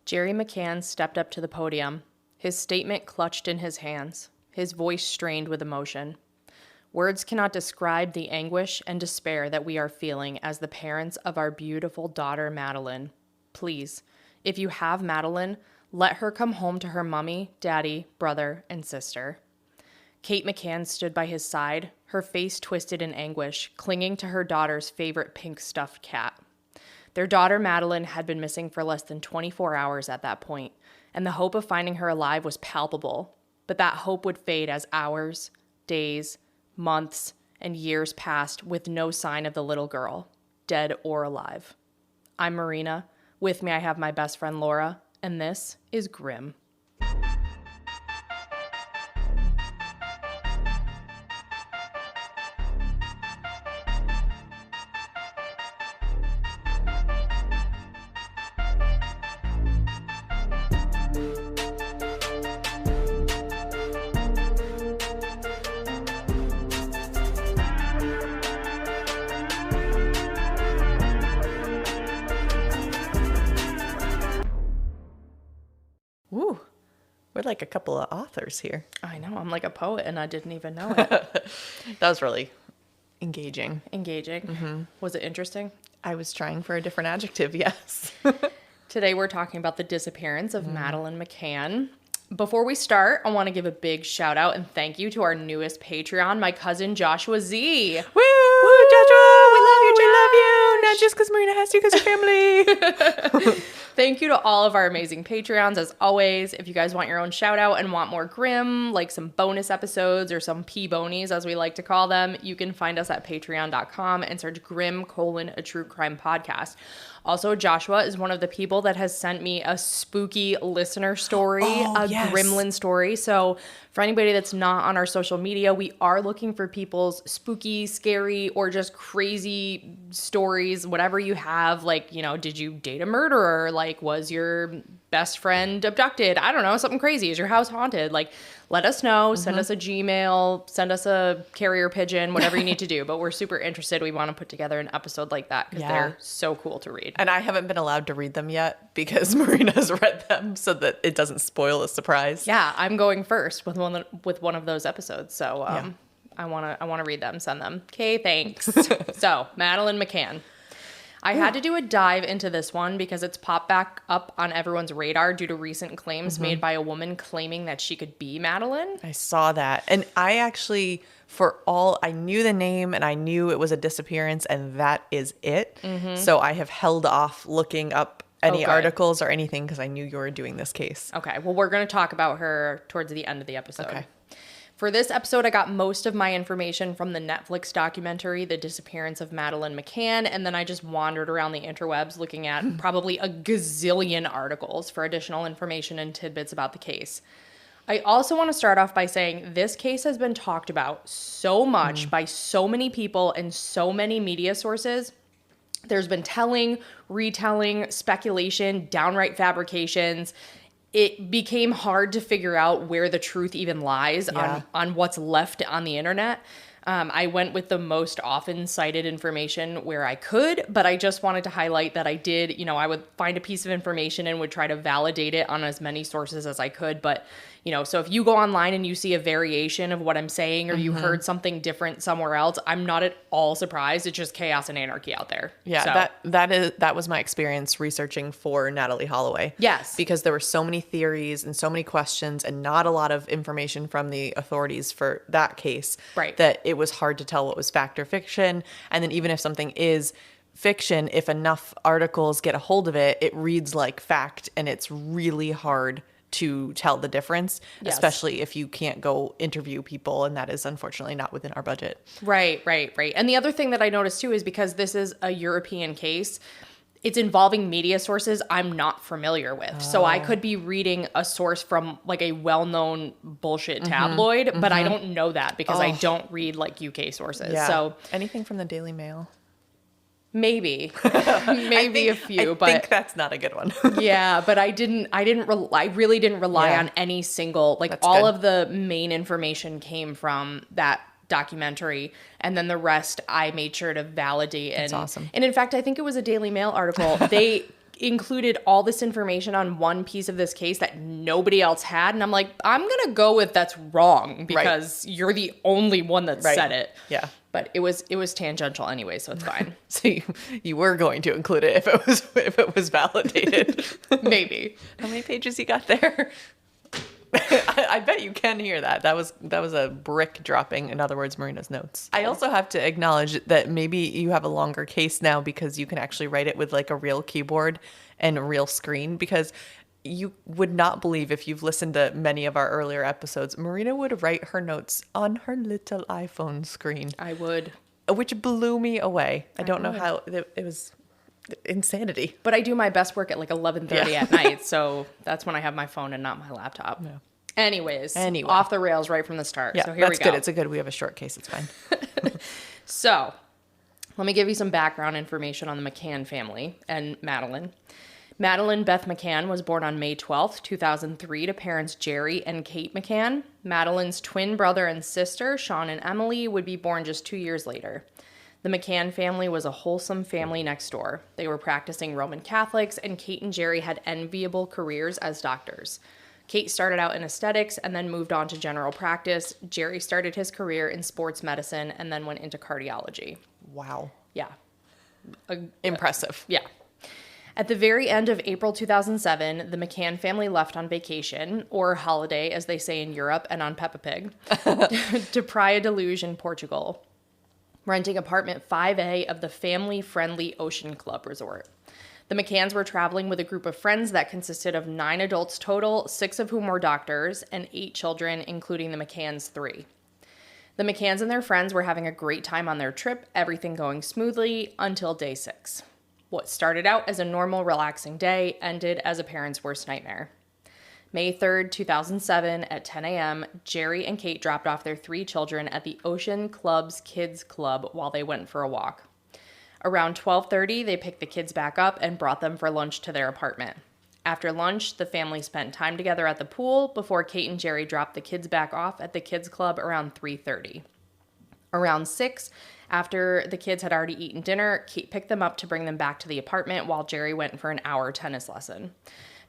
Gerry McCann stepped up to the podium, his statement clutched in his hands, his voice strained with emotion. Words cannot describe the anguish and despair that we are feeling as the parents of our beautiful daughter, Madeleine. Please, if you have Madeleine, let her come home to her mommy, daddy, brother, and sister. Kate McCann stood by his side, her face twisted in anguish, clinging to her daughter's favorite pink stuffed cat. Their daughter, Madeleine, had been missing for less than 24 hours at that point, and the hope of finding her alive was palpable. But that hope would fade as hours, days, months, and years passed with no sign of the little girl, dead or alive. I'm Marina. With me, I have my best friend, Laura, and this is Grim. Ooh, we're like a couple of authors here. I know, I'm like a poet and I didn't even know it. That was really engaging. Engaging. Mm-hmm. Was it interesting? I was trying for a different adjective, yes. Today we're talking about the disappearance of Madeleine McCann. Before we start, I want to give a big shout out and thank you to our newest Patreon, my cousin Joshua Z. Woo! Woo, Joshua! We love you, Josh! We love you! Not just because Marina has to, because you're family. Thank you to all of our amazing Patreons, as always. If you guys want your own shout out and want more Grim, like some bonus episodes or some P-bonies, as we like to call them, you can find us at patreon.com and search Grim: a true crime podcast. Also, Joshua is one of the people that has sent me a spooky listener story, yes. gremlin story. So for anybody that's not on our social media, we are looking for people's spooky, scary, or just crazy stories, whatever you have. Like, you know, did you date a murderer? Like, was your best friend abducted? I don't know, something crazy. Is your house haunted? Like, let us know. Send us a Gmail. Send us a carrier pigeon, whatever you need to do. But we're super interested. We want to put together an episode like that because they're so cool to read. And I haven't been allowed to read them yet because Marina's read them so that it doesn't spoil the surprise. Yeah, I'm going first with one of those episodes. So I want to read them, send them. Okay, thanks. So, Madeleine McCann. I had to do a dive into this one because it's popped back up on everyone's radar due to recent claims made by a woman claiming that she could be Madeleine. I saw that. And I actually, I knew the name and I knew it was a disappearance and that is it. So I have held off looking up any articles or anything because I knew you were doing this case. Okay. Well, we're going to talk about her towards the end of the episode. Okay. For this episode, I got most of my information from the Netflix documentary, The Disappearance of Madeleine McCann, and then I just wandered around the interwebs looking at probably a gazillion articles for additional information and tidbits about the case. I also want to start off by saying this case has been talked about so much by so many people and so many media sources. There's been telling, retelling, speculation, downright fabrications. It became hard to figure out where the truth even lies on what's left on the internet. I went with the most often cited information where I could, but I just wanted to highlight that I did, I would find a piece of information and would try to validate it on as many sources as I could. But, so if you go online and you see a variation of what I'm saying or you heard something different somewhere else, I'm not at all surprised. It's just chaos and anarchy out there. Yeah, so. that was my experience researching for Natalee Holloway. Yes. Because there were so many theories and so many questions and not a lot of information from the authorities for that case. Right. That it was hard to tell what was fact or fiction. And then even if something is fiction, if enough articles get a hold of it, it reads like fact and it's really hard to tell the difference, especially if you can't go interview people, and that is unfortunately not within our budget. Right. And the other thing that I noticed too is because this is a European case, it's involving media sources I'm not familiar with. So I could be reading a source from like a well-known bullshit tabloid, but I don't know that because I don't read like UK sources. Yeah. So anything from the Daily Mail? Maybe a few, but I think that's not a good one. Yeah, but I really didn't rely on any single, like that's all good. of the main information came from that documentary, and then the rest I made sure to validate. That's awesome. And in fact, I think it was a Daily Mail article. They included all this information on one piece of this case that nobody else had. And I'm like, I'm going to go with that's wrong because you're the only one that said it. Yeah. But it was tangential anyway, so it's fine. So you were going to include it if it was validated. Maybe. How many pages you got there? I bet you can hear that. That was a brick dropping, in other words, Marina's notes. I also have to acknowledge that maybe you have a longer case now because you can actually write it with like a real keyboard and a real screen, because you would not believe, if you've listened to many of our earlier episodes, Marina would write her notes on her little iPhone screen. I would. Which blew me away. I don't know how, it was insanity. But I do my best work at like 11:30 at night, so that's when I have my phone and not my laptop. Yeah. Anyways, off the rails right from the start. Yeah, so here we go. That's good. It's a good, we have a short case. It's fine. So let me give you some background information on the McCann family and Madeleine. Madeleine Beth McCann was born on May 12th, 2003 to parents Gerry and Kate McCann. Madeleine's twin brother and sister, Sean and Emily, would be born just 2 years later. The McCann family was a wholesome family next door. They were practicing Roman Catholics, and Kate and Gerry had enviable careers as doctors. Kate started out in aesthetics and then moved on to general practice. Gerry started his career in sports medicine and then went into cardiology. Wow. Yeah. Impressive. Yeah. At the very end of April 2007, the McCann family left on vacation, or holiday, as they say in Europe and on Peppa Pig, to Praia de Luz in Portugal, renting apartment 5A of the family-friendly Ocean Club Resort. The McCanns were traveling with a group of friends that consisted of 9 adults total, 6 of whom were doctors, and 8 children, including the McCanns' 3. The McCanns and their friends were having a great time on their trip, everything going smoothly until day 6. What started out as a normal, relaxing day ended as a parent's worst nightmare. May 3rd, 2007, at 10 a.m., Gerry and Kate dropped off their 3 children at the Ocean Club's Kids Club while they went for a walk. Around 12:30, they picked the kids back up and brought them for lunch to their apartment. After lunch, the family spent time together at the pool before Kate and Gerry dropped the kids back off at the kids club around 3:30. Around 6, after the kids had already eaten dinner, Kate picked them up to bring them back to the apartment while Gerry went for an hour tennis lesson.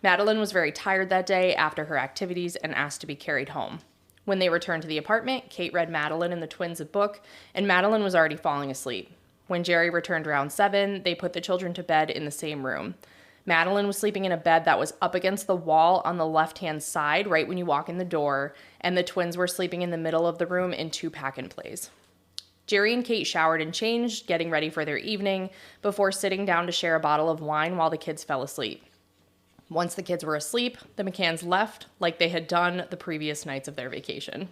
Madeleine was very tired that day after her activities and asked to be carried home. When they returned to the apartment, Kate read Madeleine and the twins a book, and Madeleine was already falling asleep. When Gerry returned around 7, they put the children to bed in the same room. Madeleine was sleeping in a bed that was up against the wall on the left-hand side, right when you walk in the door, and the twins were sleeping in the middle of the room in 2 pack-and-plays. Gerry and Kate showered and changed, getting ready for their evening, before sitting down to share a bottle of wine while the kids fell asleep. Once the kids were asleep, the McCanns left like they had done the previous nights of their vacation.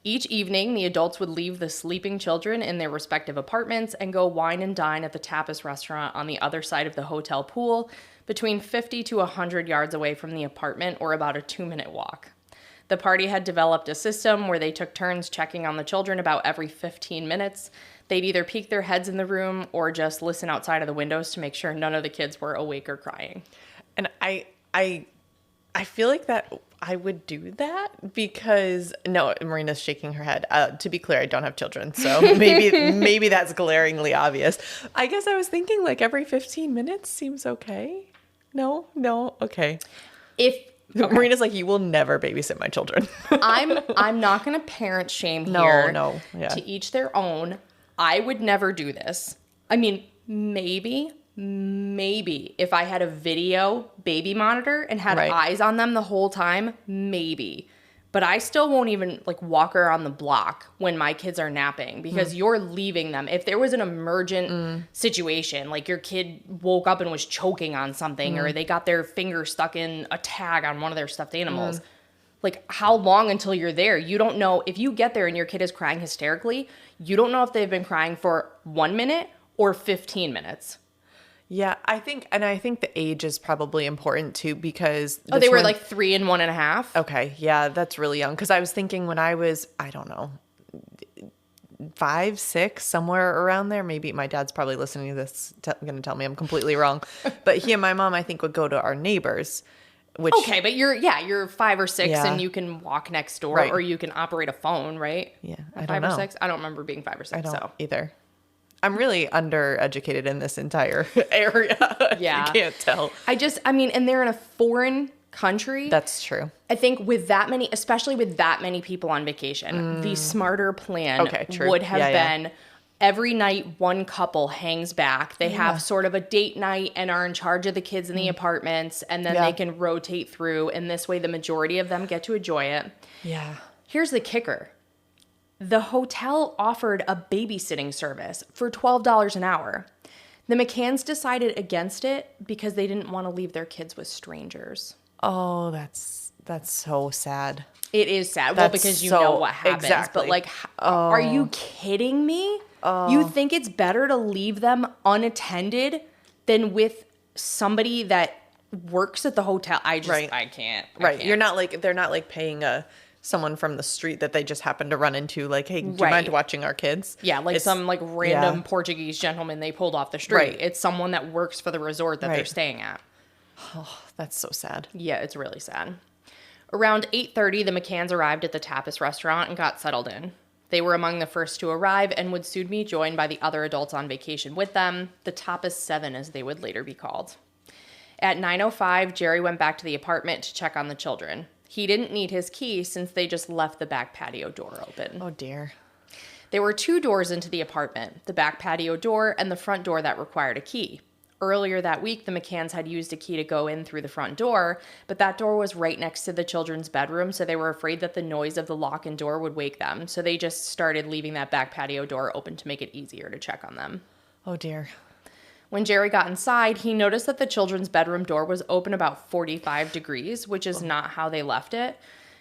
Each evening, the adults would leave the sleeping children in their respective apartments and go wine and dine at the tapas restaurant on the other side of the hotel pool, between 50 to 100 yards away from the apartment, or about a 2-minute walk. The party had developed a system where they took turns checking on the children about every 15 minutes. They'd either peek their heads in the room or just listen outside of the windows to make sure none of the kids were awake or crying. And I feel like that I would do that because, no, Marina's shaking her head. To be clear, I don't have children, so maybe that's glaringly obvious. I guess I was thinking like every 15 minutes seems okay. No, okay. Marina's like, you will never babysit my children. I'm not going to parent shame here. No, yeah. To each their own. I would never do this. I mean, maybe if I had a video baby monitor and had eyes on them the whole time, maybe. But I still won't even like walk around the block when my kids are napping because you're leaving them. If there was an emergent situation, like your kid woke up and was choking on something or they got their finger stuck in a tag on one of their stuffed animals, like how long until you're there? You don't know. If you get there and your kid is crying hysterically, you don't know if they've been crying for 1 minute or 15 minutes. Yeah, I think the age is probably important too because... they were like 3 and 1.5? Okay, yeah, that's really young. Because I was thinking when I was, I don't know, 5, 6, somewhere around there. Maybe my dad's probably listening to this, going to tell me I'm completely wrong. But he and my mom, I think, would go to our neighbors. Which, okay, but you're 5 or 6 and you can walk next door or you can operate a phone, right? Yeah, I don't know. 5 or 6? I don't remember being 5 or 6. I don't either. I'm really undereducated in this entire area. Yeah. You can't tell. And they're in a foreign country. That's true. I think with that many, especially with that many people on vacation, the smarter plan would have been every night one couple hangs back. They have sort of a date night and are in charge of the kids in the apartments, and then they can rotate through, and this way the majority of them get to enjoy it. Yeah. Here's the kicker. The hotel offered a babysitting service for $12 an hour. The McCanns decided against it because they didn't want to leave their kids with strangers. Oh, that's so sad. It is sad. Well, because you know what happens. Exactly. But like, are you kidding me? You think it's better to leave them unattended than with somebody that works at the hotel? I can't. Right. You're not like, they're not like paying someone from the street that they just happen to run into, like, hey, do you mind watching our kids? Yeah, like some like random Portuguese gentleman they pulled off the street. Right. It's someone that works for the resort that they're staying at. Oh, that's so sad. Yeah, it's really sad. Around 8:30, the McCanns arrived at the tapas restaurant and got settled in. They were among the first to arrive and would soon be joined by the other adults on vacation with them, the Tapas 7 as they would later be called. At 9:05, Gerry went back to the apartment to check on the children. He didn't need his key since they just left the back patio door open. Oh, dear. There were 2 doors into the apartment, the back patio door and the front door that required a key. Earlier that week, the McCanns had used a key to go in through the front door, but that door was right next to the children's bedroom, so they were afraid that the noise of the lock and door would wake them, so they just started leaving that back patio door open to make it easier to check on them. Oh, dear. When Gerry got inside, he noticed that the children's bedroom door was open about 45 degrees, which is not how they left it.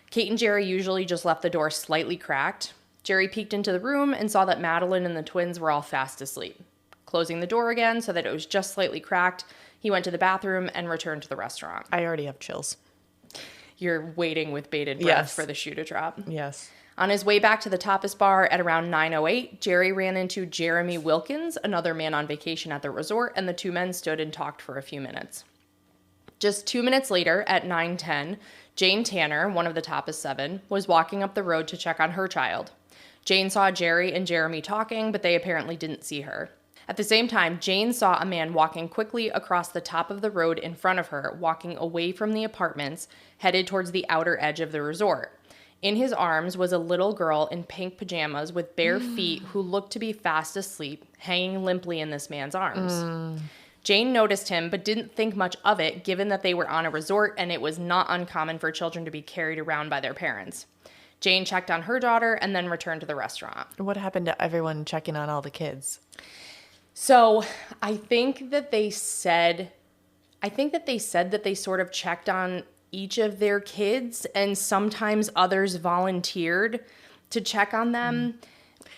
Kate and Gerry usually just left the door slightly cracked. Gerry peeked into the room and saw that Madeleine and the twins were all fast asleep. Closing the door again so that it was just slightly cracked, he went to the bathroom and returned to the restaurant. I already have chills. You're waiting with bated breath for the shoe to drop. Yes. On his way back to the tapas bar at around 9:08, Gerry ran into Jeremy Wilkins, another man on vacation at the resort, and the 2 men stood and talked for a few minutes. Just 2 minutes later, at 9:10, Jane Tanner, one of the tapas 7, was walking up the road to check on her child. Jane saw Gerry and Jeremy talking, but they apparently didn't see her. At the same time, Jane saw a man walking quickly across the top of the road in front of her, walking away from the apartments, headed towards the outer edge of the resort. In his arms was a little girl in pink pajamas with bare feet who looked to be fast asleep, hanging limply in this man's arms. Jane noticed him, but didn't think much of it, given that they were on a resort and it was not uncommon for children to be carried around by their parents. Jane checked on her daughter and then returned to the restaurant. What happened to everyone checking on all the kids? So I think that they said that they sort of checked on each of their kids, and sometimes others volunteered to check on them.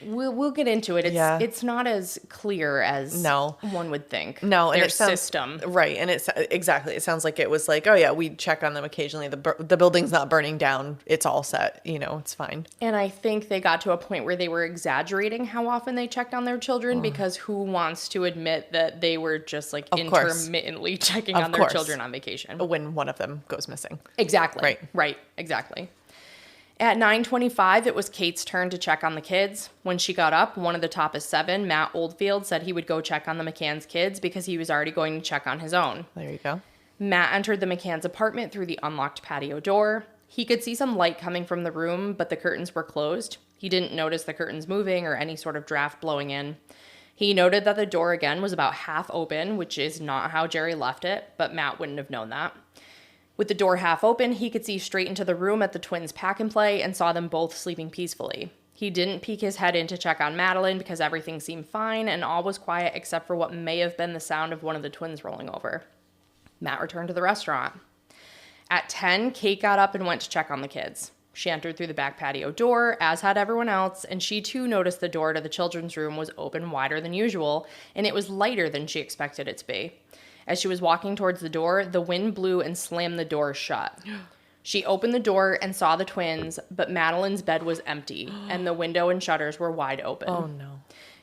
We'll get into it. It's not as clear as one would think. No, and their system. Right, and it's exactly. It sounds like it was like, oh yeah, we check on them occasionally. The building's not burning down. It's all set. It's fine. And I think they got to a point where they were exaggerating how often they checked on their children, because who wants to admit that they were just like intermittently checking on their children on vacation when one of them goes missing? Exactly. Right. Exactly. At 9:25, it was Kate's turn to check on the kids. When she got up, one of the tapas 7, Matt Oldfield, said he would go check on the McCann's kids because he was already going to check on his own. There you go. Matt entered the McCann's apartment through the unlocked patio door. He could see some light coming from the room, but the curtains were closed. He didn't notice the curtains moving or any sort of draft blowing in. He noted that the door again was about half open, which is not how Gerry left it, but Matt wouldn't have known that. With the door half open, he could see straight into the room at the twins' pack-and-play and saw them both sleeping peacefully. He didn't peek his head in to check on Madeleine because everything seemed fine and all was quiet except for what may have been the sound of one of the twins rolling over. Matt returned to the restaurant. At 10, Kate got up and went to check on the kids. She entered through the back patio door, as had everyone else, and she too noticed the door to the children's room was open wider than usual, and it was lighter than she expected it to be. As she was walking towards the door, the wind blew and slammed the door shut. She opened the door and saw the twins, but Madeleine's bed was empty, and the window and shutters were wide open. Oh, no.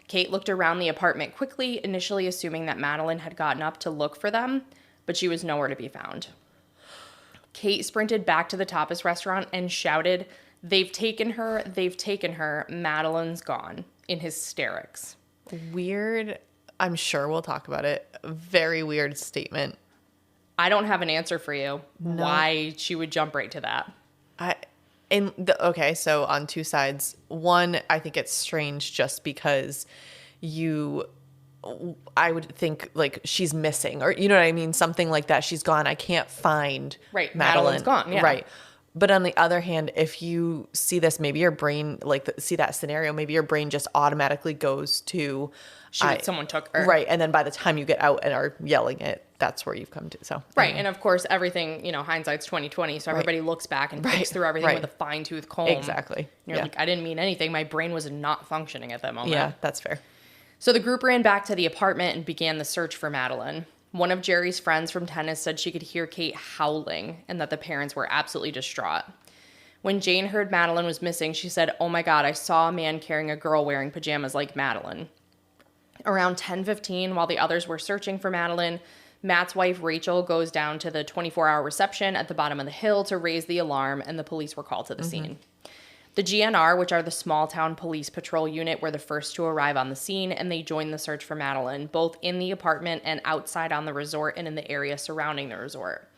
Kate looked around the apartment quickly, initially assuming that Madeleine had gotten up to look for them, but she was nowhere to be found. Kate sprinted back to the tapas restaurant and shouted, "They've taken her, Madeleine's gone," in hysterics. Weird. I'm sure we'll talk about it. Very weird statement. I don't have an answer for you why she would jump right to that. Okay, so on two sides. One, I think it's strange just because I would think like she's missing, or you know what I mean? Something like that. She's gone. I can't find Right. Madeline. Madeline's gone. Yeah. Right. But on the other hand, if you see this, maybe your brain, see that scenario, maybe your brain just automatically goes to someone took her. Right. And then by the time you get out and are yelling it, that's where you've come to. So right. And of course, everything, hindsight's 2020. So everybody looks back and picks through everything with a fine tooth comb. Exactly. And you're like, I didn't mean anything. My brain was not functioning at that moment. Yeah, that's fair. So the group ran back to the apartment and began the search for Madeleine. One of Gerry's friends from tennis said she could hear Kate howling and that the parents were absolutely distraught. When Jane heard Madeleine was missing, she said, "Oh my God, I saw a man carrying a girl wearing pajamas like Madeleine." Around 10:15, while the others were searching for Madeleine, Matt's wife Rachel goes down to the 24-hour reception at the bottom of the hill to raise the alarm, and the police were called to the scene. The GNR, which are the small town police patrol unit, were the first to arrive on the scene, and they joined the search for Madeleine, both in the apartment and outside on the resort and in the area surrounding the resort.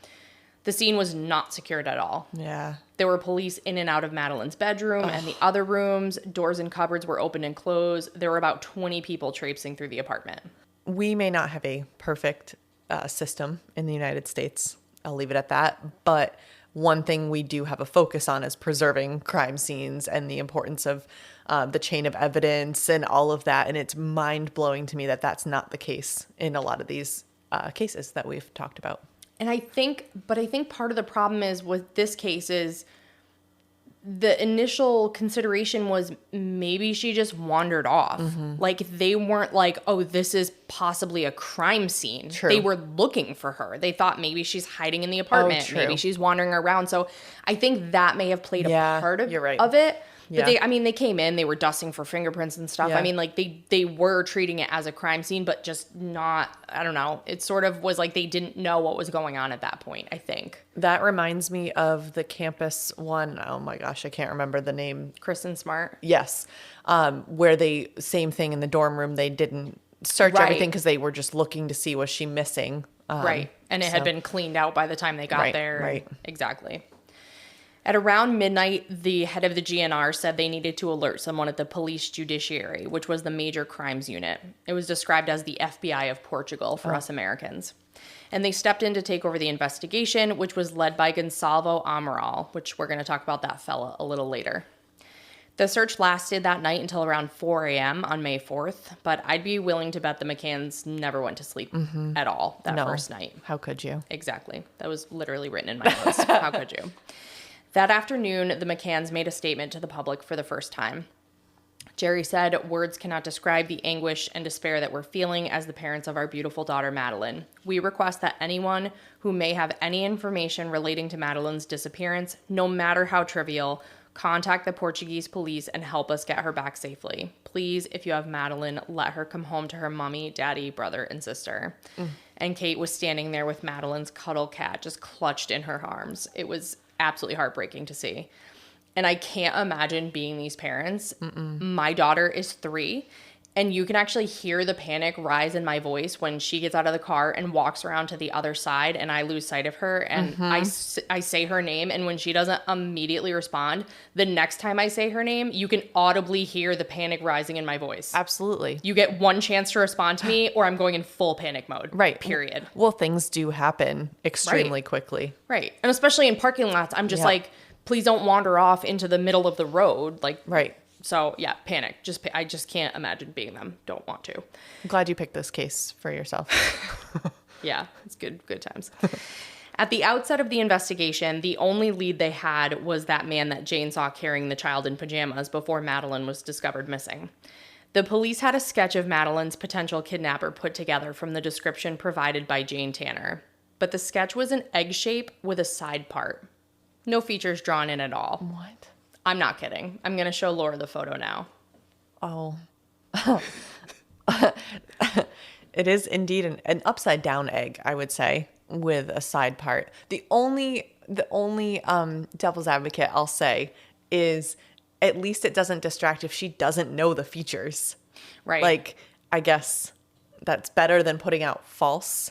The scene was not secured at all. Yeah. There were police in and out of Madeleine's bedroom and the other rooms. Doors and cupboards were open and closed. There were about 20 people traipsing through the apartment. We may not have a perfect system in the United States. I'll leave it at that. But one thing we do have a focus on is preserving crime scenes and the importance of the chain of evidence and all of that. And it's mind-blowing to me that that's not the case in a lot of these cases that we've talked about. And I think part of the problem is with this case is the initial consideration was maybe she just wandered off. Like they weren't like, oh, this is possibly a crime scene. True. They were looking for her. They thought maybe she's hiding in the apartment. True. Maybe she's wandering around. So I think that may have played a part of, you're right. of it. But Yeah. they came in, they were dusting for fingerprints and stuff. Yeah. I mean, like they were treating it as a crime scene, but just not, I don't know. It sort of was like they didn't know what was going on at that point, I think. That reminds me of the campus one. Oh my gosh, I can't remember the name. Kristen Smart. Yes. Where same thing in the dorm room. They didn't search everything because they were just looking to see was she missing. Right. And it had been cleaned out by the time they got there. Right. Exactly. At around midnight, the head of the GNR said they needed to alert someone at the police judiciary, which was the major crimes unit. It was described as the FBI of Portugal for us Americans. And they stepped in to take over the investigation, which was led by Gonçalvo Amaral, which we're going to talk about that fella a little later. The search lasted that night until around 4 a.m. on May 4th, but I'd be willing to bet the McCanns never went to sleep at all that first night. How could you? Exactly. That was literally written in my notes. How could you? That afternoon, the McCanns made a statement to the public for the first time. Gerry said, "Words cannot describe the anguish and despair that we're feeling as the parents of our beautiful daughter, Madeleine. We request that anyone who may have any information relating to Madeleine's disappearance, no matter how trivial, contact the Portuguese police and help us get her back safely. Please, if you have Madeleine, let her come home to her mommy, daddy, brother, and sister." And Kate was standing there with Madeleine's cuddle cat just clutched in her arms. It was absolutely heartbreaking to see. And I can't imagine being these parents. My daughter is 3, and you can actually hear the panic rise in my voice when she gets out of the car and walks around to the other side, and I lose sight of her, and I say her name, and when she doesn't immediately respond, the next time I say her name, you can audibly hear the panic rising in my voice. Absolutely. You get one chance to respond to me, or I'm going in full panic mode. Right. Period. Well, things do happen extremely quickly. Right. And especially in parking lots, I'm just like, please don't wander off into the middle of the road. Like, right. So yeah, panic. I just can't imagine being them. Don't want to. I'm glad you picked this case for yourself. Yeah, it's good times. At the outset of the investigation, the only lead they had was that man that Jane saw carrying the child in pajamas before Madeleine was discovered missing. The police had a sketch of Madeleine's potential kidnapper put together from the description provided by Jane Tanner. But the sketch was an egg shape with a side part. No features drawn in at all. What? I'm not kidding. I'm going to show Laura the photo now. Oh. It is indeed an upside down egg, I would say, with a side part. The only devil's advocate I'll say is at least it doesn't distract if she doesn't know the features. Right. Like I guess that's better than putting out false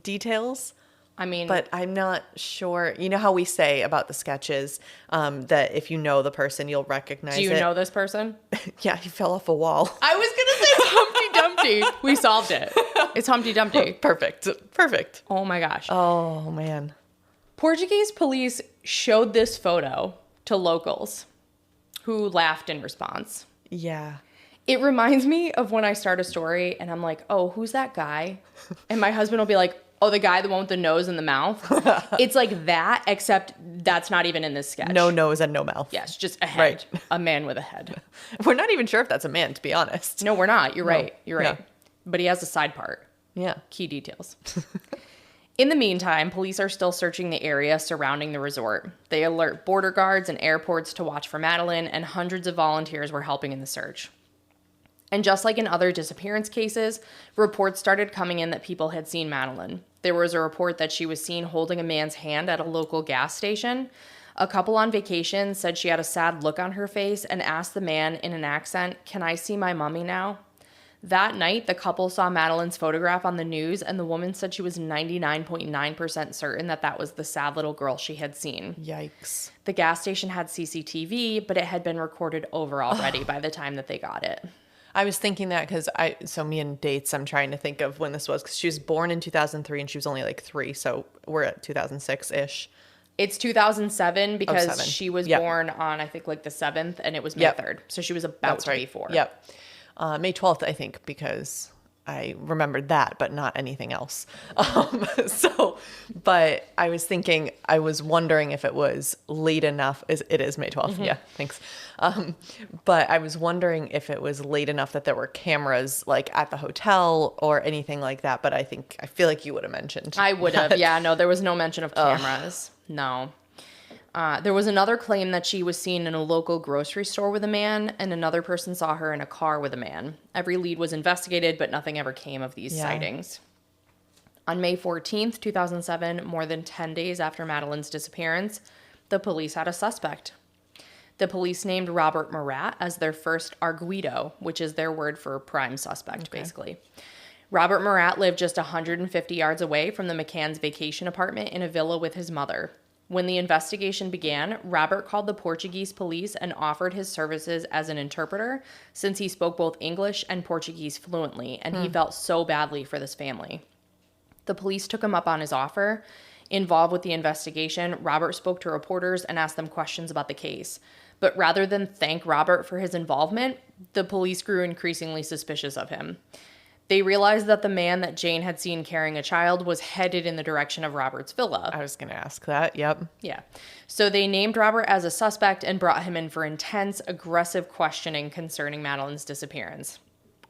details. I mean, But I'm not sure. You know how we say about the sketches that if you know the person, you'll recognize it? do you know this person? Yeah, he fell off a wall. I was going to say Humpty Dumpty. We solved it. It's Humpty Dumpty. Perfect. Oh my gosh. Oh, man. Portuguese police showed this photo to locals who laughed in response. Yeah. It reminds me of when I start a story and I'm like, oh, who's that guy? And my husband will be like, oh, the guy, the one with the nose and the mouth. It's like that, except that's not even in this sketch. No nose and no mouth. Yes, just a head. Right. A man with a head. We're not even sure if that's a man, to be honest. No, we're not. You're right. You're right. Yeah. But he has a side part. Yeah. Key details. In the meantime, police are still searching the area surrounding the resort. They alert border guards and airports to watch for Madeleine, and hundreds of volunteers were helping in the search. And just like in other disappearance cases, reports started coming in that people had seen Madeleine. There was a report that she was seen holding a man's hand at a local gas station. A couple on vacation said she had a sad look on her face and asked the man in an accent, "Can I see my mummy now?" That night, the couple saw Madeleine's photograph on the news, and the woman said she was 99.9% certain that that was the sad little girl she had seen. Yikes. The gas station had CCTV, but it had been recorded over already by the time that they got it. I was thinking that because so me and dates, I'm trying to think of when this was, because she was born in 2003 and she was only like 3. So we're at 2006-ish. It's 2007 because 07. she was Yep. born on, I think, like the 7th, and it was May Yep. 3rd. So she was about That's to right. be 4. Yep. May 12th, I think, because I remembered that, but not anything else. But I was thinking, I was wondering if it was late enough. It is May 12th. Mm-hmm. Yeah, thanks. But I was wondering if it was late enough that there were cameras like at the hotel or anything like that. But I feel like you would have mentioned. I would have. Yeah, no, there was no mention of cameras. No. There was another claim that she was seen in a local grocery store with a man, and another person saw her in a car with a man. Every lead was investigated, but nothing ever came of these sightings. On May 14th, 2007, more than 10 days after Madeleine's disappearance, the police had a suspect. The police named Robert Murat as their first arguido, which is their word for prime suspect, basically. Robert Murat lived just 150 yards away from the McCann's vacation apartment in a villa with his mother. When the investigation began, Robert called the Portuguese police and offered his services as an interpreter since he spoke both English and Portuguese fluently, and he felt so badly for this family. The police took him up on his offer. Involved with the investigation, Robert spoke to reporters and asked them questions about the case. But rather than thank Robert for his involvement, the police grew increasingly suspicious of him. They realized that the man that Jane had seen carrying a child was headed in the direction of Robert's villa. I was going to ask that. Yep. Yeah. So they named Robert as a suspect and brought him in for intense, aggressive questioning concerning Madeleine's disappearance.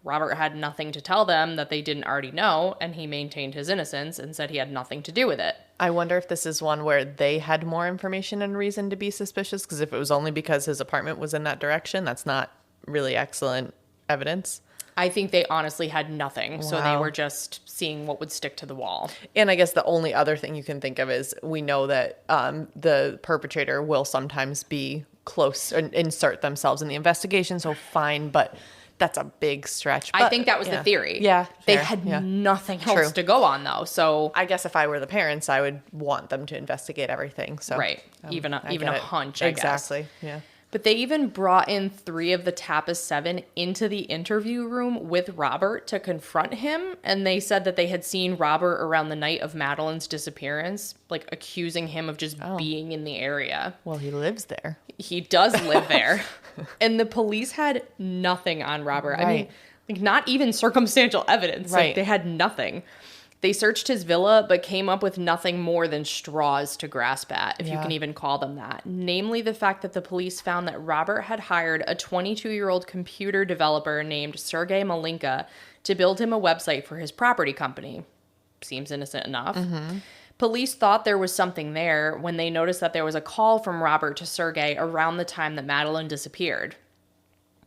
Robert had nothing to tell them that they didn't already know, and he maintained his innocence and said he had nothing to do with it. I wonder if this is one where they had more information and reason to be suspicious, because if it was only because his apartment was in that direction, that's not really excellent evidence. I think they honestly had nothing, so they Wow. were just seeing what would stick to the wall. And I guess the only other thing you can think of is we know that the perpetrator will sometimes be close and insert themselves in the investigation, so fine, but that's a big stretch. I think that was the theory. Yeah. They fair, had yeah. nothing else True. to go on, though, so... I guess if I were the parents, I would want them to investigate everything. So Right. Even I a get it. hunch, I guess. Exactly, yeah. But they even brought in 3 of the Tapas 7 into the interview room with Robert to confront him. And they said that they had seen Robert around the night of Madeleine's disappearance, like accusing him of just being in the area. Well, he lives there. He does live there. And the police had nothing on Robert. I mean, Right. like not even circumstantial evidence. Right. Like they had nothing. They searched his villa, but came up with nothing more than straws to grasp at, if you Yeah. can even call them that. Namely, the fact that the police found that Robert had hired a 22-year-old computer developer named Sergei Malinka to build him a website for his property company. Seems innocent enough. Police thought there was something there when they noticed that there was a call from Robert to Sergei around the time that Madeleine disappeared.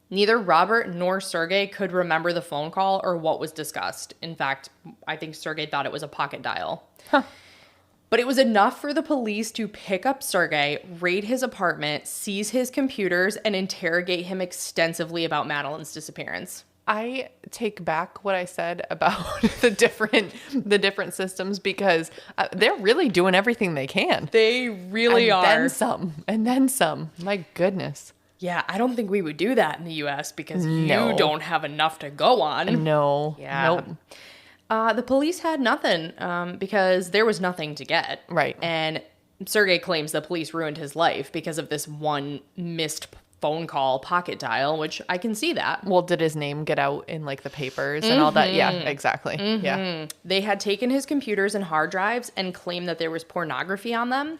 Neither Robert nor Sergei could remember the phone call or what was discussed. In fact, I think Sergei thought it was a pocket dial. But it was enough for the police to pick up Sergei, raid his apartment, seize his computers, and interrogate him extensively about Madeleine's disappearance. I take back what I said about the different systems, because they're really doing everything they can. They really and are. then some, and then some. My goodness. Yeah, I don't think we would do that in the U.S. because No. you don't have enough to go on. No. Yeah. Nope. The police had nothing because there was nothing to get. Right. And Sergey claims the police ruined his life because of this one missed phone call pocket dial, which I can see that. Well, did his name get out in like the papers and all that? Yeah, exactly. Yeah. They had taken his computers and hard drives and claimed that there was pornography on them.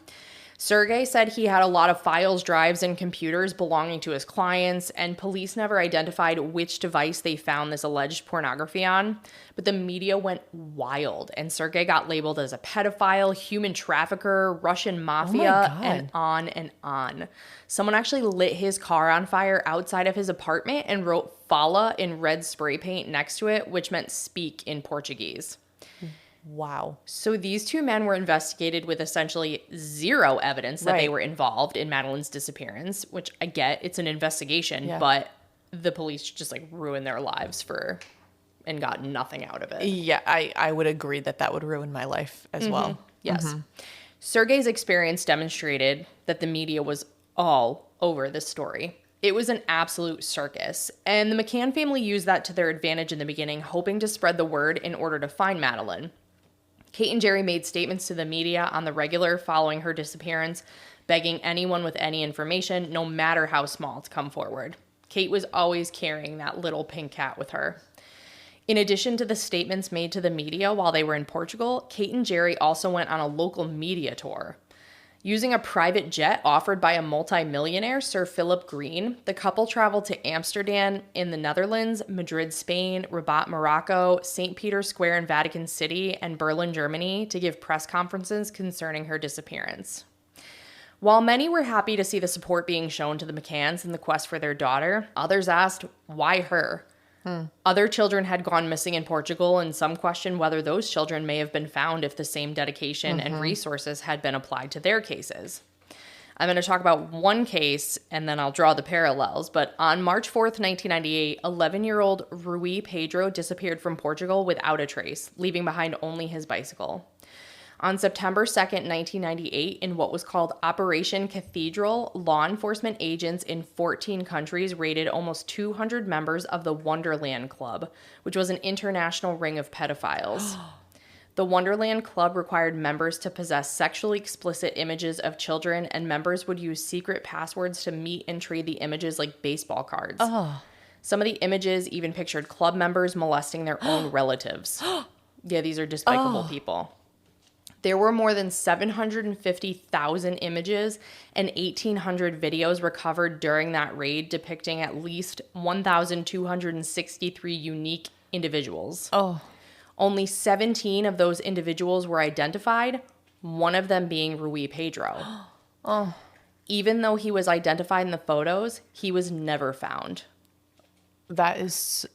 Sergey said he had a lot of files, drives, and computers belonging to his clients, and police never identified which device they found this alleged pornography on. But the media went wild, and Sergey got labeled as a pedophile, human trafficker, Russian mafia, and on and on. Someone actually lit his car on fire outside of his apartment and wrote "Fala" in red spray paint next to it, which meant speak in Portuguese. Wow. So these two men were investigated with essentially zero evidence that they were involved in Madeleine's disappearance, which I get, it's an investigation, but the police just like ruined their lives and got nothing out of it. Yeah, I would agree that would ruin my life as well. Yes. Sergey's experience demonstrated that the media was all over this story. It was an absolute circus, and the McCann family used that to their advantage in the beginning, hoping to spread the word in order to find Madeleine. Kate and Gerry made statements to the media on the regular following her disappearance, begging anyone with any information, no matter how small, to come forward. Kate was always carrying that little pink cat with her. In addition to the statements made to the media while they were in Portugal, Kate and Gerry also went on a local media tour. Using a private jet offered by a multimillionaire, Sir Philip Green, the couple traveled to Amsterdam in the Netherlands, Madrid, Spain, Rabat, Morocco, St. Peter's Square in Vatican City, and Berlin, Germany, to give press conferences concerning her disappearance. While many were happy to see the support being shown to the McCanns in the quest for their daughter, others asked, why her? Other children had gone missing in Portugal, and some questioned whether those children may have been found if the same dedication and resources had been applied to their cases. I'm going to talk about one case, and then I'll draw the parallels. But on March 4th, 1998, 11-year-old Rui Pedro disappeared from Portugal without a trace, leaving behind only his bicycle. On September 2nd, 1998, in what was called Operation Cathedral, law enforcement agents in 14 countries raided almost 200 members of the Wonderland Club, which was an international ring of pedophiles. The Wonderland Club required members to possess sexually explicit images of children, and members would use secret passwords to meet and trade the images like baseball cards. Some of the images even pictured club members molesting their own relatives. Yeah, these are despicable people. There were more than 750,000 images and 1,800 videos recovered during that raid, depicting at least 1,263 unique individuals. Only 17 of those individuals were identified, one of them being Rui Pedro. Even though he was identified in the photos, he was never found. That is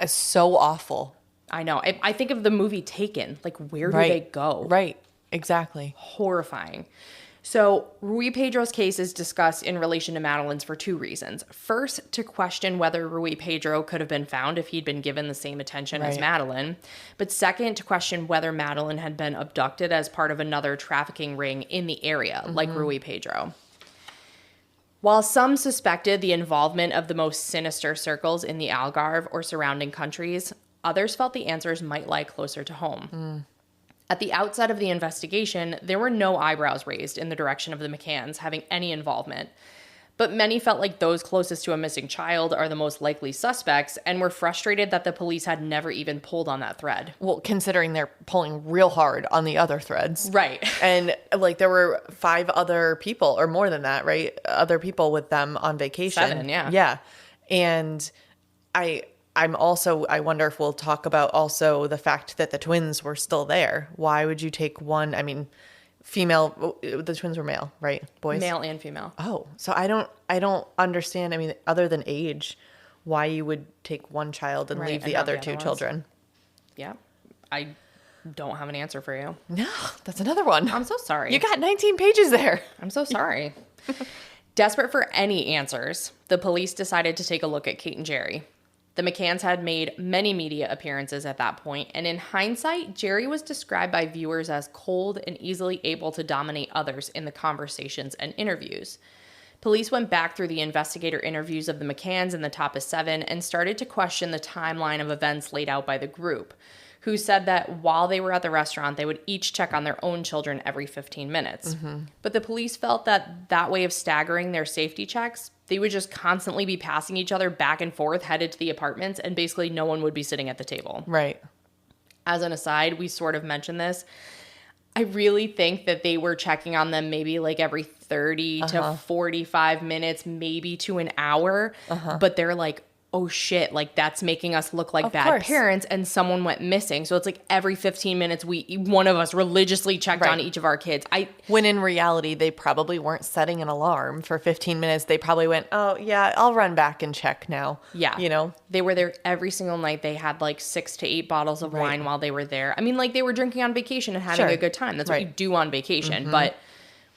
so awful. I know. I think of the movie Taken. Like, where do they go? Right. Exactly. Horrifying. So, Rui Pedro's case is discussed in relation to Madeleine's for two reasons. First, to question whether Rui Pedro could have been found if he'd been given the same attention as Madeleine. But second, to question whether Madeleine had been abducted as part of another trafficking ring in the area, like Rui Pedro. While some suspected the involvement of the most sinister circles in the Algarve or surrounding countries, others felt the answers might lie closer to home. At the outset of the investigation, there were no eyebrows raised in the direction of the McCanns having any involvement. But many felt like those closest to a missing child are the most likely suspects and were frustrated that the police had never even pulled on that thread. Well, considering they're pulling real hard on the other threads. Right. And like there were 5 other people or more than that, right? Other people with them on vacation. 7, yeah. Yeah. And I wonder if we'll talk about also the fact that the twins were still there. Why would you take one? I mean, female, the twins were male, right? Boys? Male and female. Oh, so I don't understand. I mean, other than age, why you would take one child and leave the other 2 children. Yeah. I don't have an answer for you. No, that's another one. I'm so sorry. You got 19 pages there. I'm so sorry. Desperate for any answers, the police decided to take a look at Kate and Gerry. The McCanns had made many media appearances at that point, and in hindsight, Gerry was described by viewers as cold and easily able to dominate others in the conversations and interviews. Police went back through the investigator interviews of the McCanns in the top of 7 and started to question the timeline of events laid out by the group, who said that while they were at the restaurant, they would each check on their own children every 15 minutes. But the police felt that that way of staggering their safety checks, they would just constantly be passing each other back and forth, headed to the apartments, and basically no one would be sitting at the table. Right. As an aside, we sort of mentioned this. I really think that they were checking on them maybe like every 30 to 45 minutes, maybe to an hour. But they're like, oh shit, like that's making us look like bad parents, and someone went missing. So it's like every 15 minutes, one of us religiously checked on each of our kids. When in reality, they probably weren't setting an alarm for 15 minutes. They probably went, oh yeah, I'll run back and check now. Yeah. You know? They were there every single night. They had like 6 to 8 bottles of wine while they were there. I mean, like they were drinking on vacation and having a good time. That's what you do on vacation. But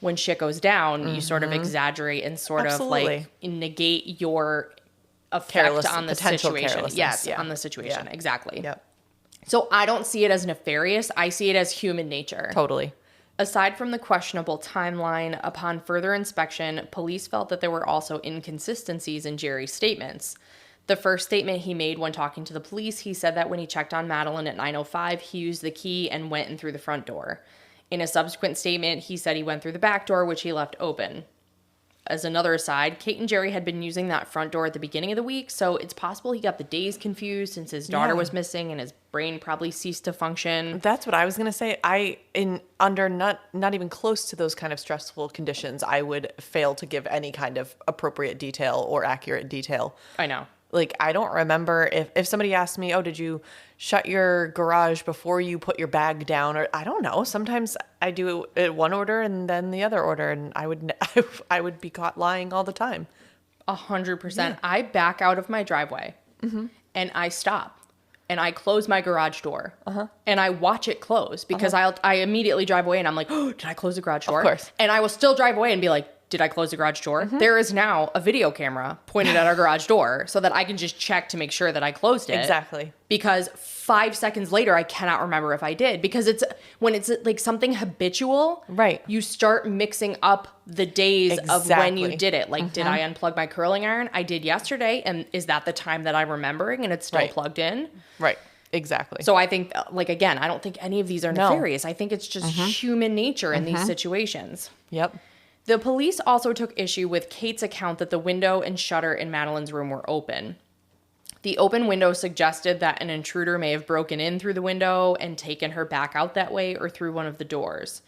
when shit goes down, you sort of exaggerate and sort of like negate your effect on the situation. Yes, on the situation. Exactly. Yep. So I don't see it as nefarious. I see it as human nature. Totally. Aside from the questionable timeline, upon further inspection, police felt that there were also inconsistencies in Gerry's statements. The first statement he made when talking to the police, he said that when he checked on Madeleine at 9:05, he used the key and went in through the front door. In a subsequent statement, he said he went through the back door, which he left open. As another aside, Kate and Gerry had been using that front door at the beginning of the week, so it's possible he got the days confused since his daughter was missing and his brain probably ceased to function. That's what I was going to say. Under not even close to those kind of stressful conditions, I would fail to give any kind of appropriate detail or accurate detail. I know. Like, I don't remember if somebody asked me, oh, did you shut your garage before you put your bag down? Or I don't know. Sometimes I do it one order and then the other order, and I would be caught lying all the time. 100%. Yeah. I back out of my driveway and I stop and I close my garage door and I watch it close because I immediately drive away and I'm like, oh, did I close the garage door? Of course. And I will still drive away and be like, did I close the garage door? There is now a video camera pointed at our garage door so that I can just check to make sure that I closed it. Exactly. Because 5 seconds later, I cannot remember if I did. Because when it's like something habitual, right? You start mixing up the days of when you did it. Like, did I unplug my curling iron? I did yesterday. And is that the time that I'm remembering and it's still plugged in? Right. Exactly. So I think, like, again, I don't think any of these are nefarious. I think it's just human nature in these situations. Yep. The police also took issue with Kate's account that the window and shutter in Madeleine's room were open. The open window suggested that an intruder may have broken in through the window and taken her back out that way or through one of the doors.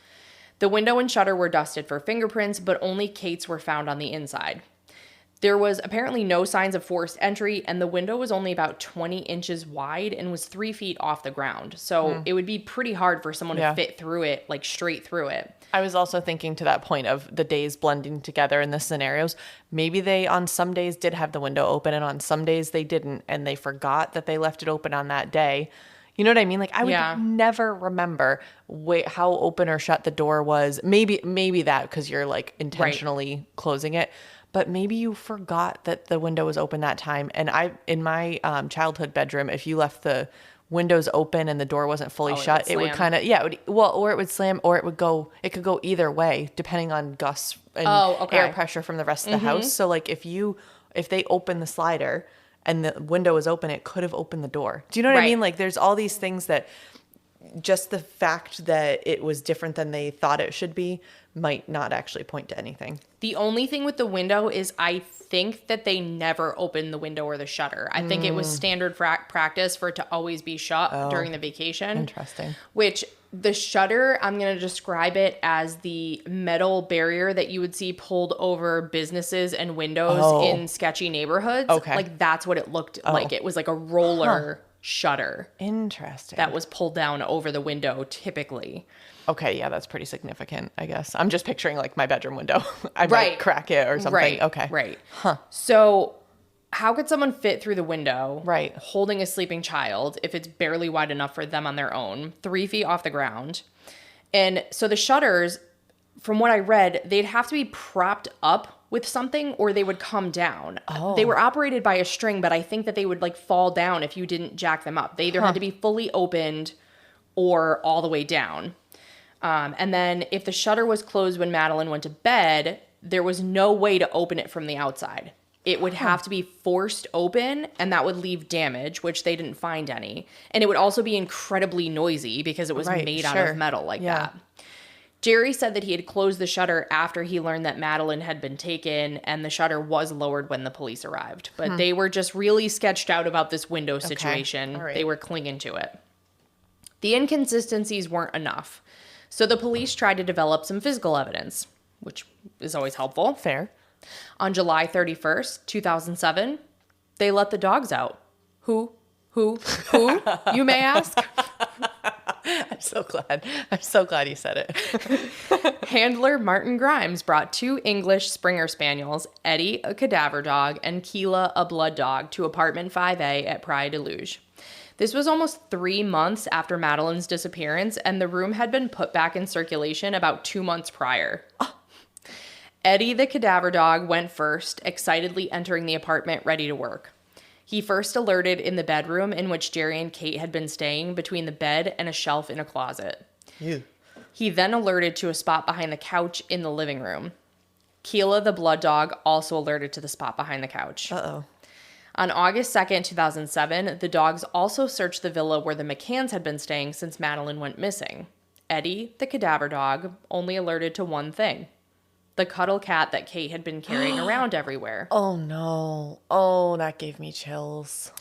The window and shutter were dusted for fingerprints, but only Kate's were found on the inside. There was apparently no signs of forced entry, and the window was only about 20 inches wide and was 3 feet off the ground. So it would be pretty hard for someone to fit through it, like straight through it. I was also thinking to that point of the days blending together in the scenarios. Maybe they on some days did have the window open and on some days they didn't, and they forgot that they left it open on that day. You know what I mean? Like, I would never remember how open or shut the door was. Maybe that because you're like intentionally closing it. But maybe you forgot that the window was open that time. And in my childhood bedroom, if you left the windows open and the door wasn't fully shut, it would kind of, or it would slam, or it could go either way, depending on gusts and air pressure from the rest of the house. So like if they open the slider and the window was open, it could have opened the door. Do you know what I mean? Like there's all these things that just the fact that it was different than they thought it should be might not actually point to anything. The only thing with the window is I think that they never opened the window or the shutter. I think it was standard practice for it to always be shut during the vacation. Interesting. Which the shutter, I'm going to describe it as the metal barrier that you would see pulled over businesses and windows in sketchy neighborhoods. Okay. Like that's what it looked like. It was like a roller shutter. Interesting. That was pulled down over the window typically. Okay, yeah, that's pretty significant, I guess. I'm just picturing like my bedroom window. I might crack it or something. Right. Okay. Right. Huh. So how could someone fit through the window holding a sleeping child if it's barely wide enough for them on their own, 3 feet off the ground? And so the shutters, from what I read, they'd have to be propped up with something or they would come down. Oh. They were operated by a string, but I think that they would like fall down if you didn't jack them up. They either had to be fully opened or all the way down. And then if the shutter was closed when Madeleine went to bed, there was no way to open it from the outside. It would have to be forced open, and that would leave damage, which they didn't find any. And it would also be incredibly noisy because it was made out of metal like that. Gerry said that he had closed the shutter after he learned that Madeleine had been taken, and the shutter was lowered when the police arrived. But they were just really sketched out about this window situation. All right. They were clinging to it. The inconsistencies weren't enough. So the police tried to develop some physical evidence, which is always helpful. Fair. On July 31st, 2007, they let the dogs out. Who, you may ask? I'm so glad you said it. Handler Martin Grimes brought 2 English Springer Spaniels, Eddie, a cadaver dog, and Keela, a blood dog, to apartment 5A at Praia de Luge. This was almost 3 months after Madeleine's disappearance, and the room had been put back in circulation about 2 months prior. Eddie, the cadaver dog, went first, excitedly entering the apartment, ready to work. He first alerted in the bedroom in which Gerry and Kate had been staying, between the bed and a shelf in a closet. Ew. He then alerted to a spot behind the couch in the living room. Keela, the blood dog, also alerted to the spot behind the couch. Uh-oh. On August 2nd, 2007, the dogs also searched the villa where the McCanns had been staying since Madeleine went missing. Eddie, the cadaver dog, only alerted to one thing: the cuddle cat that Kate had been carrying around everywhere. Oh, no. Oh, that gave me chills.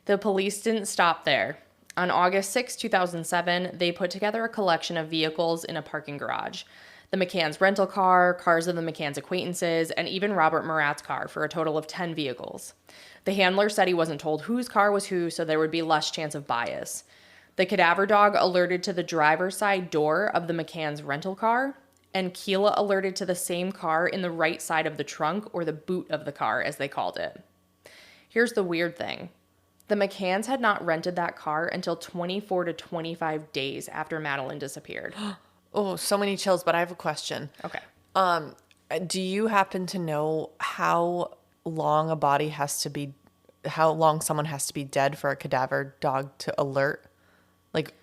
The police didn't stop there. On August 6, 2007, they put together a collection of vehicles in a parking garage. The McCann's rental car, cars of the McCann's acquaintances, and even Robert Murat's car, for a total of 10 vehicles. The handler said he wasn't told whose car was who, so there would be less chance of bias. The cadaver dog alerted to the driver's side door of the McCann's rental car, and Keela alerted to the same car in the right side of the trunk, or the boot of the car, as they called it. Here's the weird thing. The McCanns had not rented that car until 24 to 25 days after Madeleine disappeared. Oh, so many chills, but I have a question. Okay. Do you happen to know how long someone has to be dead for a cadaver dog to alert? Like,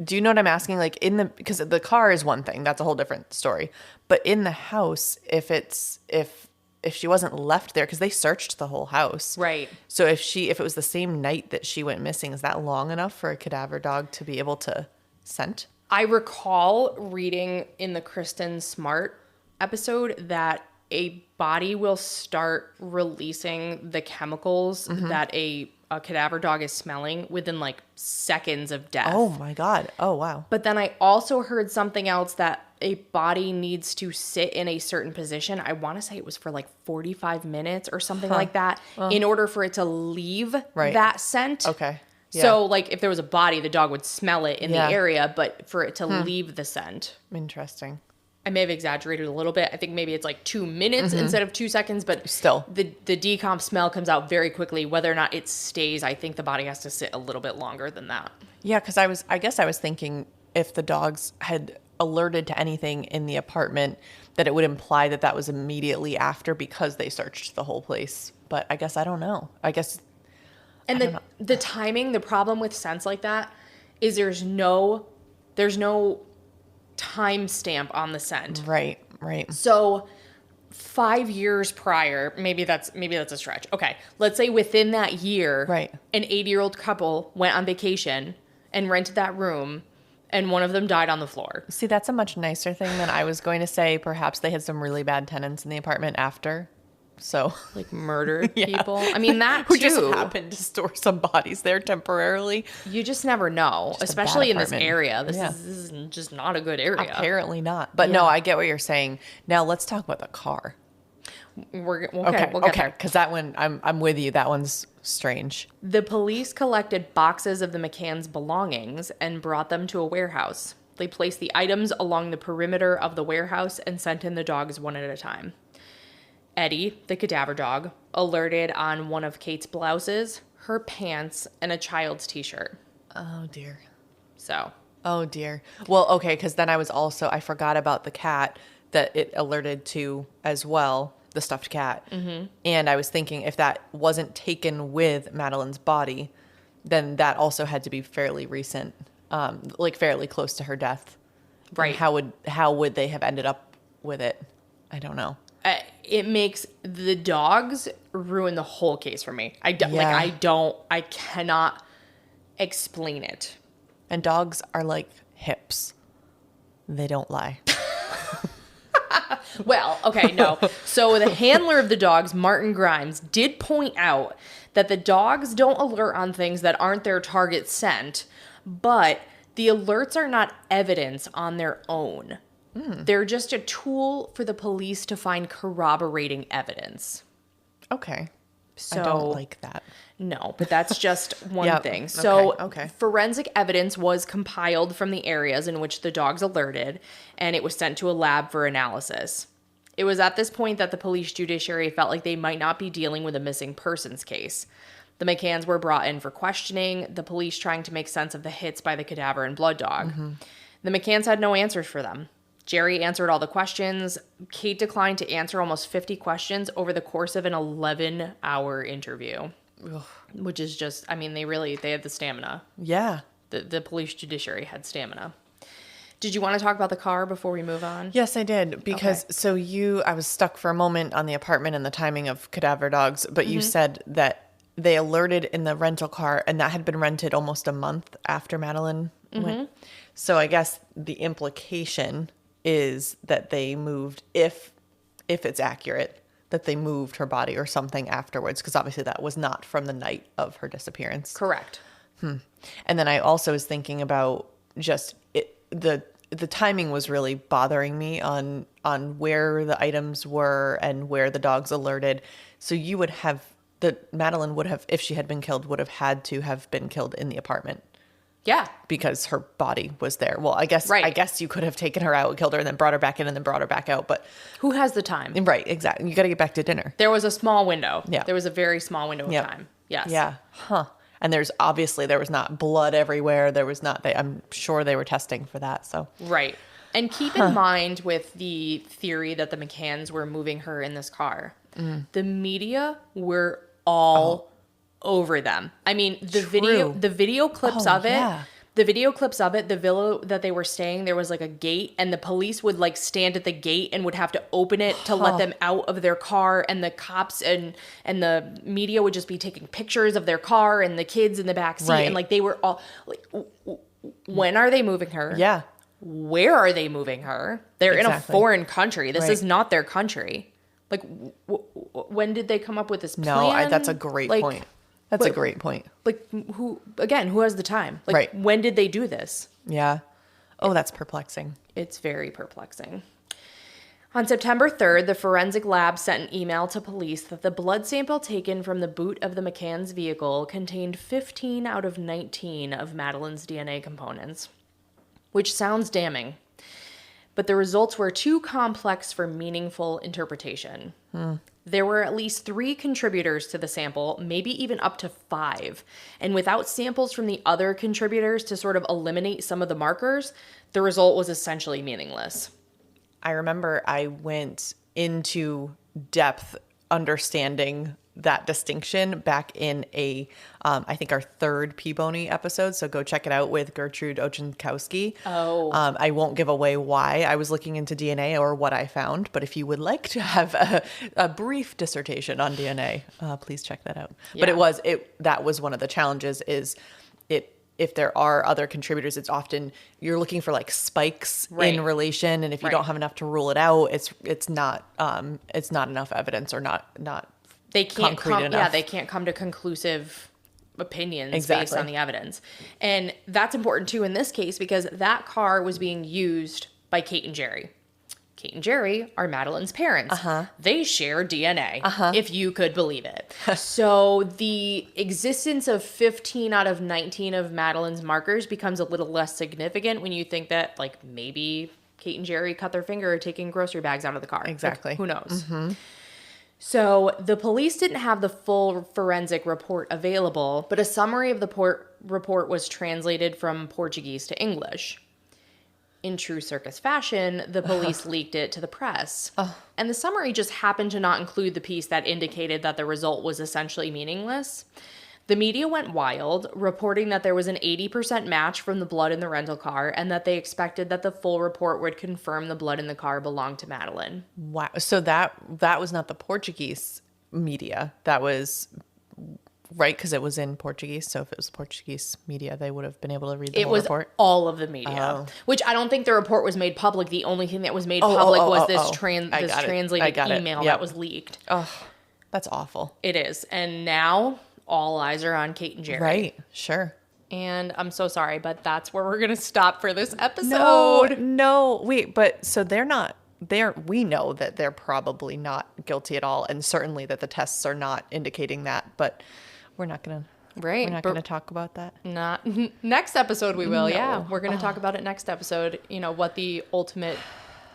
do you know what I'm asking? Like, because the car is one thing, that's a whole different story. But in the house, if she wasn't left there, because they searched the whole house. Right. So if it was the same night that she went missing, is that long enough for a cadaver dog to be able to scent? I recall reading in the Kristen Smart episode that a body will start releasing the chemicals that a cadaver dog is smelling within like seconds of death. Oh my God. Oh, wow. But then I also heard something else, that a body needs to sit in a certain position. I want to say it was for like 45 minutes or something like that, in order for it to leave that scent. Okay. Yeah. So like if there was a body, the dog would smell it in the area, but for it to leave the scent. Interesting. I may have exaggerated a little bit. I think maybe it's like 2 minutes instead of 2 seconds, but still, the decomp smell comes out very quickly. Whether or not it stays, I think the body has to sit a little bit longer than that. Yeah, because I guess I was thinking if the dogs had alerted to anything in the apartment, that it would imply that was immediately after, because they searched the whole place. But I guess I don't know. And the timing, the problem with scents like that is there's no time stamp on the scent. Right. So 5 years prior, maybe that's a stretch. Okay, let's say within that year, an 80-year-old couple went on vacation and rented that room, and one of them died on the floor. See, that's a much nicer thing than I was going to say. Perhaps they had some really bad tenants in the apartment after. So, like murdered people. I mean, that too. Who just happened to store some bodies there temporarily. You just never know, especially in this area. This is just not a good area. Apparently not. But no, I get what you're saying. Now let's talk about the car. We'll get there. Because that one, I'm with you. That one's strange. The police collected boxes of the McCann's belongings and brought them to a warehouse. They placed the items along the perimeter of the warehouse and sent in the dogs one at a time. Eddie, the cadaver dog, alerted on one of Kate's blouses, her pants, and a child's t-shirt. Oh, dear. So. Oh, dear. Well, okay, because then I forgot about the cat that it alerted to as well. the stuffed cat. And I was thinking if that wasn't taken with Madeleine's body, then that also had to be fairly recent, like fairly close to her death. Right. And how would they have ended up with it? I don't know. It makes the dogs ruin the whole case for me. I cannot explain it. And dogs are like hips. They don't lie. Well, okay, no. So the handler of the dogs, Martin Grimes, did point out that the dogs don't alert on things that aren't their target scent, but the alerts are not evidence on their own. They're just a tool for the police to find corroborating evidence. Okay. So, I don't like that. No, but that's just one Yep. thing. So Okay. forensic evidence was compiled from the areas in which the dogs alerted, and it was sent to a lab for analysis. It was at this point that the police judiciary felt like they might not be dealing with a missing persons case. The McCanns were brought in for questioning, the police trying to make sense of the hits by the cadaver and blood dog. The McCanns had no answers for them. Gerry answered all the questions. Kate declined to answer almost 50 questions over the course of an 11-hour interview. Ugh. Which is just, I mean, they had the stamina. Yeah. The police judiciary had stamina. Did you want to talk about the car before we move on? Yes, I did. Because I was stuck for a moment on the apartment and the timing of cadaver dogs, but you said that they alerted in the rental car and that had been rented almost a month after Madeleine went. So I guess the implication is that they moved, if it's accurate, that they moved her body or something afterwards, because obviously that was not from the night of her disappearance. Correct. And then I also was thinking about just the timing was really bothering me on where the items were and where the dogs alerted. So you would have Madeleine would have, if she had been killed, would have had to have been killed in the apartment. Yeah. Because her body was there. Well, I guess you could have taken her out, killed her, and then brought her back in and then brought her back out. But who has the time? Right, exactly. You got to get back to dinner. There was a small window. Yeah. There was a very small window of time. Yes. Yeah. Huh. And there was not blood everywhere. I'm sure they were testing for that. So. Right. And keep in mind with the theory that the McCanns were moving her in this car, the media were all over them. I mean, the video clips of it, the villa that they were staying, there was like a gate, and the police would like stand at the gate and would have to open it to let them out of their car, and the cops and the media would just be taking pictures of their car and the kids in the back seat, and like they were all like, when are they moving her? Yeah. Where are they moving her? They're in a foreign country. This is not their country. Like, when did they come up with this plan? No, that's a great point. That's a great point. Like, who has the time? Like, when did they do this? Yeah. Oh, that's perplexing. It's very perplexing. On September 3rd, the forensic lab sent an email to police that the blood sample taken from the boot of the McCann's vehicle contained 15 out of 19 of Madeleine's DNA components, which sounds damning. But the results were too complex for meaningful interpretation. There were at least 3 contributors to the sample, maybe even up to 5. And without samples from the other contributors to sort of eliminate some of the markers, the result was essentially meaningless. I remember I went into depth understanding that distinction back in I think our 3rd Peabody episode. So go check it out with Gertrude Ochenkowski. Oh. I won't give away why I was looking into DNA or what I found, but if you would like to have a brief dissertation on DNA, please check that out. Yeah. But that was one of the challenges if there are other contributors, it's often you're looking for like spikes in relation. And if you don't have enough to rule it out, it's not enough evidence or not they can't concrete enough. Yeah, they can't come to conclusive opinions based on the evidence. And that's important too in this case because that car was being used by Kate and Gerry. Kate and Gerry are Madeleine's parents. They share DNA, if you could believe it. So the existence of 15 out of 19 of Madeleine's markers becomes a little less significant when you think that like maybe Kate and Gerry cut their finger taking grocery bags out of the car. Exactly. Like, who knows? So the police didn't have the full forensic report available, but a summary of the report was translated from Portuguese to English. In true circus fashion, the police leaked it to the press. And the summary just happened to not include the piece that indicated that the result was essentially meaningless. The media went wild, reporting that there was an 80% match from the blood in the rental car and that they expected that the full report would confirm the blood in the car belonged to Madeleine. Wow. So that was not the Portuguese media. That was right, because it was in Portuguese. So if it was Portuguese media, they would have been able to read the whole report. It was all of the media, which I don't think the report was made public. The only thing that was made public was this translated email that was leaked. Oh, that's awful. It is. And now all eyes are on Kate and Gerry. Right. Sure. And I'm so sorry, but that's where we're going to stop for this episode. No. Wait, but so we know that they're probably not guilty at all. And certainly that the tests are not indicating that, but we're not going to. Right. We're not going to talk about that. Not next episode. We will. No. Yeah. We're going to talk about it next episode. You know, what the ultimate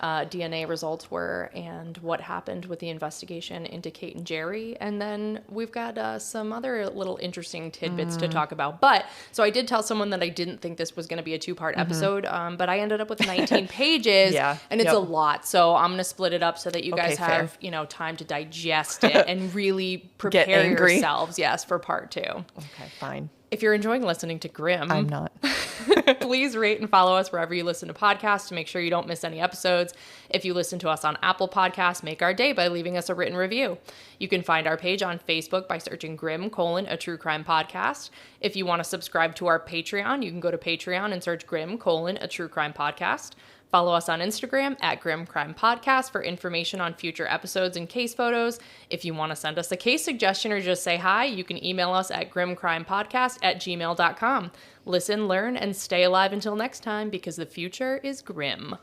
DNA results were and what happened with the investigation into Kate and Gerry. And then we've got some other little interesting tidbits to talk about. But so I did tell someone that I didn't think this was going to be a 2-part episode, but I ended up with 19 pages and it's a lot. So I'm going to split it up so that you guys have, time to digest it and really prepare yourselves. Yes. For part 2. Okay, fine. If you're enjoying listening to Grimm, I'm not. Please rate and follow us wherever you listen to podcasts to make sure you don't miss any episodes. If you listen to us on Apple Podcasts, make our day by leaving us a written review. You can find our page on Facebook by searching Grimm, a true crime podcast. If you want to subscribe to our Patreon, you can go to Patreon and search Grimm, a true crime podcast. Follow us on Instagram at Grimm Crime Podcast for information on future episodes and case photos. If you want to send us a case suggestion or just say hi, you can email us at grimmcrimepodcast@gmail.com. Listen, learn, and stay alive until next time, because the future is grim.